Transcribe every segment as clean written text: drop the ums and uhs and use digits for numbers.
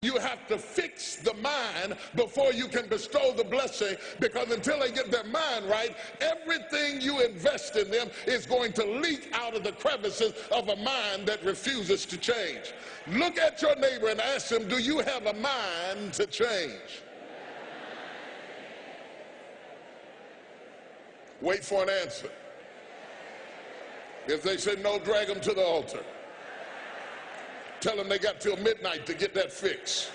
You have to fix the mind before you can bestow the blessing, because until they get their mind right, everything you invest in them is going to leak out of the crevices of a mind that refuses to change. Look at your neighbor and ask him, do you have a mind to change? Wait for an answer. If they say no, drag them to the altar. Tell them they got till midnight to get that fix.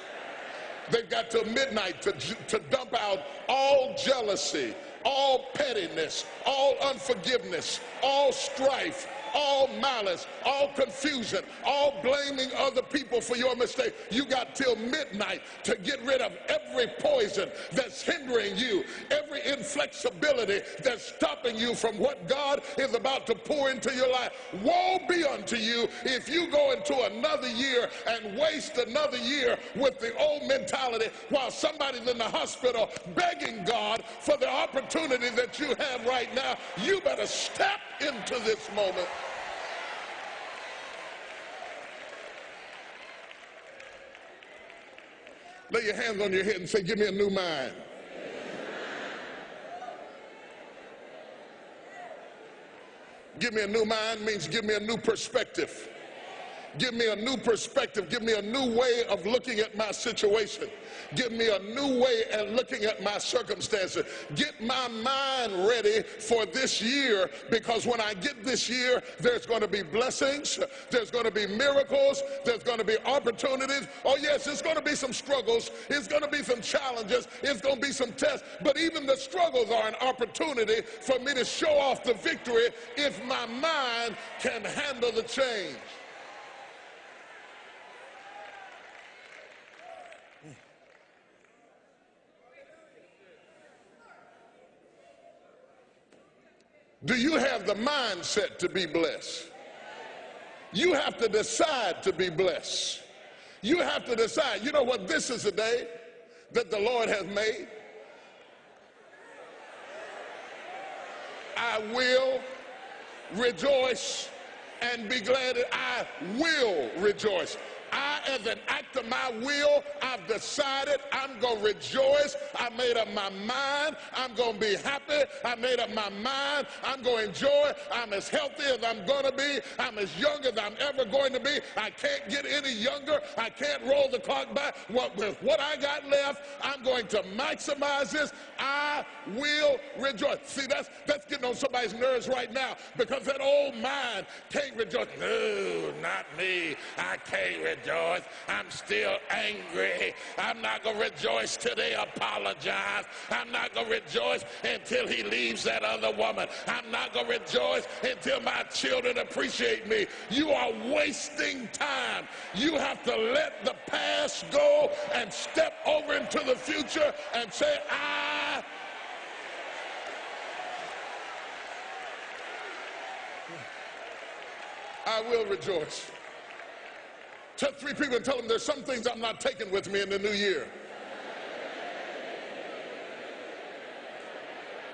They've got till midnight to dump out all jealousy, all pettiness, all unforgiveness, all strife, all malice, all confusion, all blaming other people for your mistake. You got till midnight to get rid of every poison that's hindering you, every inflexibility that's stopping you from what God is about to pour into your life. Woe be unto you if you go into another year and waste another year with the old mentality while somebody's in the hospital begging God for the opportunity that you have right now. You better step into this moment. Lay your hands on your head and say, give me a new mind. Give me a new mind means give me a new perspective. Give me a new perspective. Give me a new way of looking at my situation. Give me a new way of looking at my circumstances. Get my mind ready for this year, because when I get this year, there's going to be blessings, there's going to be miracles, there's going to be opportunities. Oh yes, it's going to be some struggles, it's going to be some challenges, it's going to be some tests, but even the struggles are an opportunity for me to show off the victory if my mind can handle the change. Do you have the mindset to be blessed? You have to decide to be blessed. You have to decide, you know what, this is a day that the Lord has made. I will rejoice and be glad. I will rejoice. I, as an act of my will, I've decided I'm going to rejoice. I made up my mind. I'm going to be happy. I made up my mind. I'm going to enjoy. I'm as healthy as I'm going to be. I'm as young as I'm ever going to be. I can't get any younger. I can't roll the clock back. With what I got left, I'm going to maximize this. I will rejoice. See, that's getting on somebody's nerves right now, because that old mind can't rejoice. No, not me. I can't rejoice. I'm still angry. I'm not going to rejoice till they apologize. I'm not going to rejoice until he leaves that other woman. I'm not going to rejoice until my children appreciate me. You are wasting time. You have to let the past go and step over into the future and say, I will rejoice. Touch 3 people and tell them there's some things I'm not taking with me in the new year.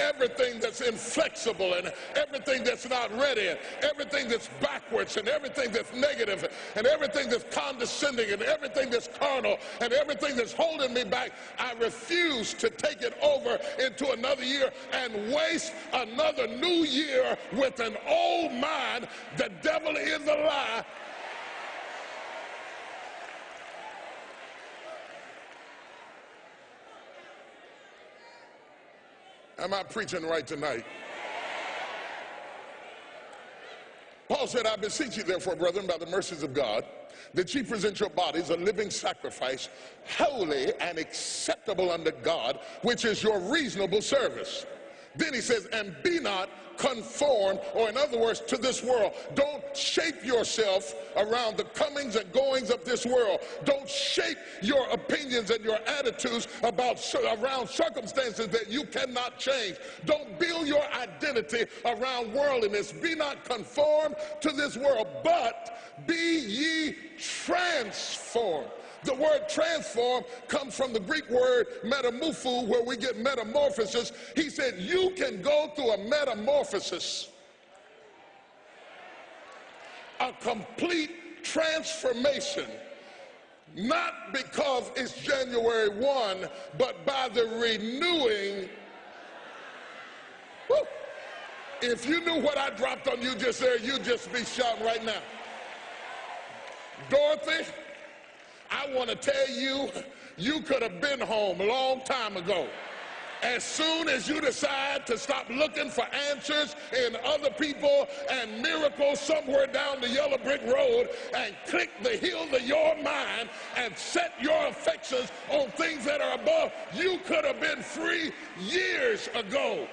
Everything that's inflexible and everything that's not ready and everything that's backwards and everything that's negative and everything that's condescending and everything that's carnal and everything that's holding me back, I refuse to take it over into another year and waste another new year with an old mind. The devil is a lie. Am I preaching right tonight? Paul said, I beseech you therefore, brethren, by the mercies of God, that ye present your bodies a living sacrifice, holy and acceptable unto God, which is your reasonable service. Then he says, and be not conformed, or in other words, to this world. Don't shape yourself around the comings and goings of this world. Don't shape your opinions and your attitudes around circumstances that you cannot change. Don't build your identity around worldliness. Be not conformed to this world, but be ye transformed. The word transform comes from the Greek word metamorpho, where we get metamorphosis. He said you can go through a metamorphosis, a complete transformation not because it's January 1, but by the renewing. Woo. If you knew what I dropped on you just there, you'd just be shouting right now. Dorothy, I want to tell you, you could have been home a long time ago. As soon as you decide to stop looking for answers in other people and miracles somewhere down the yellow brick road and click the heels of your mind and set your affections on things that are above, you could have been free years ago.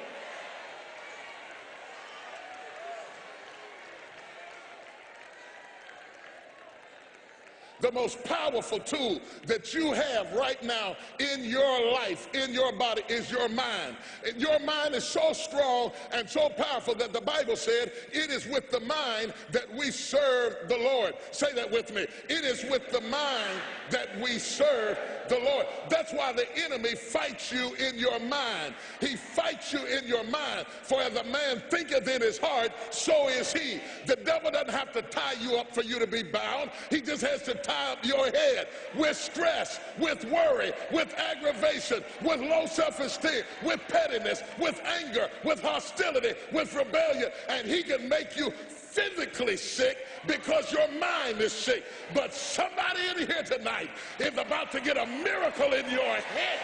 The most powerful tool that you have right now in your life, in your body, is your mind. And your mind is so strong and so powerful that the Bible said it is with the mind that we serve the Lord. Say that with me. It is with the mind that we serve the Lord. That's why the enemy fights you in your mind. He fights you in your mind. For as a man thinketh in his heart, so is he. The devil doesn't have to tie you up for you to be bound. He just has to tie up your head with stress, with worry, with aggravation, with low self-esteem, with pettiness, with anger, with hostility, with rebellion, and he can make you physically sick because your mind is sick. But somebody in here tonight is about to get a miracle in your head.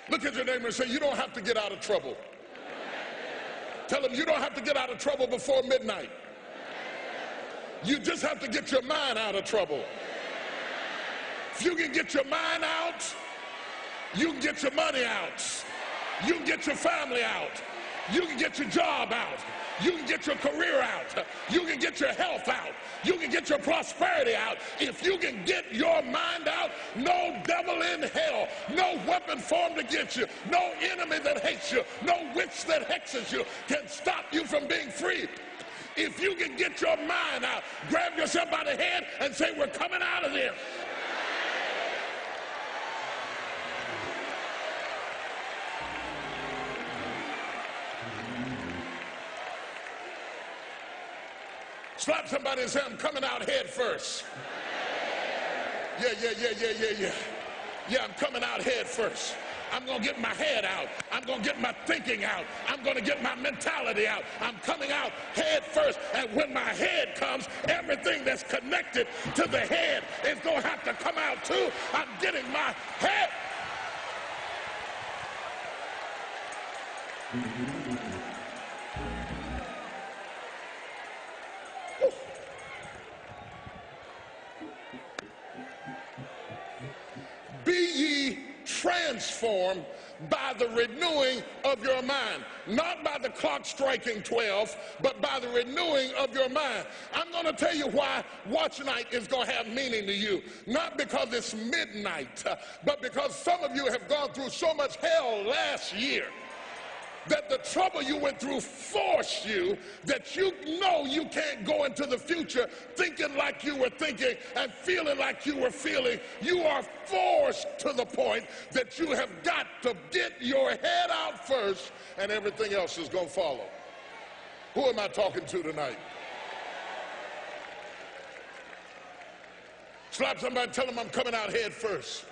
Look at your neighbor and say, you don't have to get out of trouble. Tell them you don't have to get out of trouble before midnight. You just have to get your mind out of trouble. If you can get your mind out, you can get your money out. You can get your family out. You can get your job out. You can get your career out. You can get your health out. You can get your prosperity out. If you can get your mind out, no devil in hell, no weapon formed against you, no enemy that hates you, no witch that hexes you can stop you from being free. If you can get your mind out, grab yourself by the hand and say, we're coming out of this. Slap somebody and say, I'm coming out head first. Yeah, I'm coming out head first. I'm going to get my head out. I'm going to get my thinking out. I'm going to get my mentality out. I'm coming out head first. And when my head comes, everything that's connected to the head is going to have to come out too. I'm getting my head. Be ye transformed by the renewing of your mind. Not by the clock striking 12, but by the renewing of your mind. I'm going to tell you why watch night is going to have meaning to you. Not because it's midnight, but because some of you have gone through so much hell last year that the trouble you went through forced you that you know you can't go into the future thinking like you were thinking and feeling like you were feeling. You are forced to the point that you have got to get your head out first and everything else is going to follow. Who am I talking to tonight? Slap somebody and tell them I'm coming out head first.